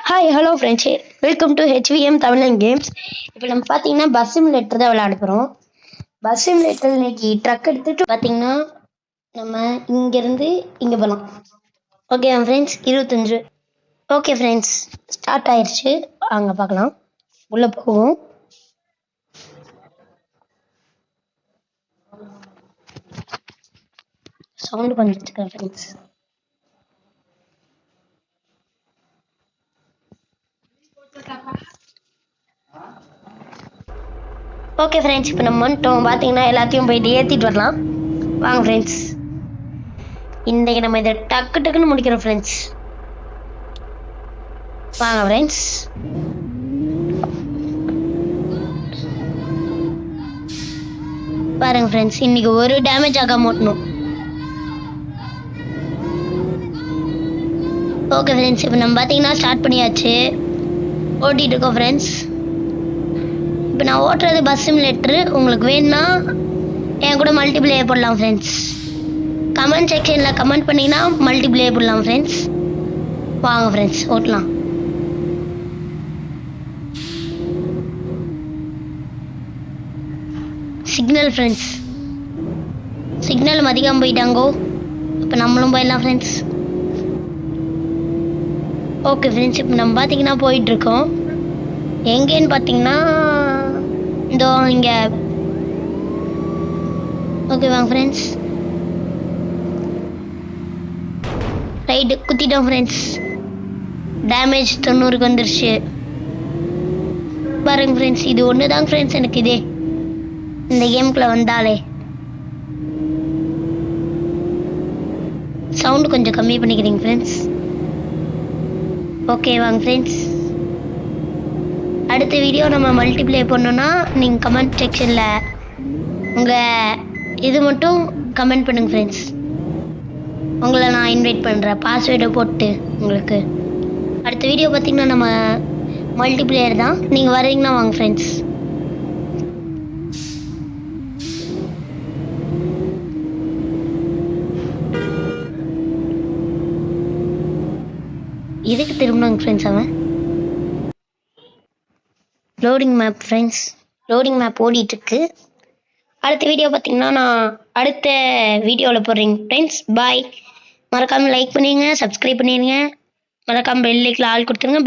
Hi hello friends, welcome to HVM தமிழன் games. இப்போ நம்ம பார்த்தீங்கன்னா பஸ் சிமுலேட்டர் தான் விளையாட போகிறோம். பஸ் சிமுலேட்டர் இன்னைக்கு ட்ரக் எடுத்துகிட்டு பார்த்தீங்கன்னா நம்ம இங்கேருந்து இங்கே போகலாம். Okay friends, 25. Okay friends, start ஆயிடுச்சு. அங்கே பார்க்கலாம், உள்ளே போவோம். சவுண்டு கொஞ்சம் வச்சுக்கிறேன் ஃப்ரெண்ட்ஸ். ஓகே ஃப்ரெண்ட்ஸ், இப்போ நம்ம வந்துட்டோம். பார்த்தீங்கன்னா எல்லாத்தையும் போயிட்டு ஏற்றிட்டு வரலாம். வாங்க ஃப்ரெண்ட்ஸ், இன்றைக்கி நம்ம இதை டக்குன்னு முடிக்கிறோம் ஃப்ரெண்ட்ஸ். வாங்க ஃப்ரெண்ட்ஸ். பாருங்க ஃப்ரெண்ட்ஸ், இன்னைக்கு ஒரு டேமேஜ் ஆகாம ஓட்டணும். ஓகே ஃப்ரெண்ட்ஸ், இப்போ நம்ம பார்த்தீங்கன்னா ஸ்டார்ட் பண்ணியாச்சு, ஓட்டிகிட்டு இருக்கோம் ஃப்ரெண்ட்ஸ். இப்போ நான் ஓட்டுறது பஸ் சிமுலேட்டரு. உங்களுக்கு வேணும்னா என் கூட மல்டிப்ளேயர் போடலாம் ஃப்ரெண்ட்ஸ். கமெண்ட் செக்ஷனில் கமெண்ட் பண்ணிங்கன்னா மல்டிப்ளேயர் போடலாம் ஃப்ரெண்ட்ஸ். வாங்க ஃப்ரெண்ட்ஸ், ஓட்டலாம். சிக்னல் ஃப்ரெண்ட்ஸ், சிக்னல் மதிக்காமல் போயிட்டாங்கோ. இப்போ நம்மளும் போயிடலாம் ஃப்ரெண்ட்ஸ். ஓகே ஃப்ரெண்ட்ஸ், இப்போ நம்ம பார்த்தீங்கன்னா போயிட்டுருக்கோம். எங்கேன்னு பார்த்தீங்கன்னா இதோ இங்கே. ஓகே வாங்க ஃப்ரெண்ட்ஸ், ரைட்டு குத்திட்டோம் ஃப்ரெண்ட்ஸ். டேமேஜ் 90க்கு வந்துருச்சு. பாருங்க ஃப்ரெண்ட்ஸ், இது ஒன்று தான் ஃப்ரெண்ட்ஸ் எனக்கு இதே இந்த கேமுக்குள்ளே வந்தாலே. சவுண்டு கொஞ்சம் கம்மி பண்ணிக்கிறீங்க ஃப்ரெண்ட்ஸ். ஓகே வாங்க ஃப்ரெண்ட்ஸ், அடுத்த வீடியோ நம்ம மல்டிப்ளே பண்ணோன்னா நீங்கள் கமெண்ட் செக்ஷனில் உங்கள் இது மட்டும் கமெண்ட் பண்ணுங்கள் ஃப்ரெண்ட்ஸ். உங்களை நான் இன்வைட் பண்ணுறேன், பாஸ்வேர்டை போட்டு. உங்களுக்கு அடுத்த வீடியோ பார்த்திங்கன்னா நம்ம மல்டிப்ளேயர் தான். நீங்கள் வரீங்கன்னா வாங்க ஃப்ரெண்ட்ஸ். இதுக்கு திரும்பினாங்க ஃப்ரெண்ட்ஸ். அவன் loading map friends, loading map ஓடிட்டுருக்கு. அடுத்த வீடியோ பார்த்தீங்கன்னா நான் அடுத்த வீடியோவில் போடுறேங்க ஃப்ரெண்ட்ஸ். பாய். மறக்காமல் லைக் பண்ணிடுங்க, சப்ஸ்கிரைப் பண்ணிடுங்க, மறக்காமல் பெல் ஐக்கானில் ஆல் கொடுத்துருங்க.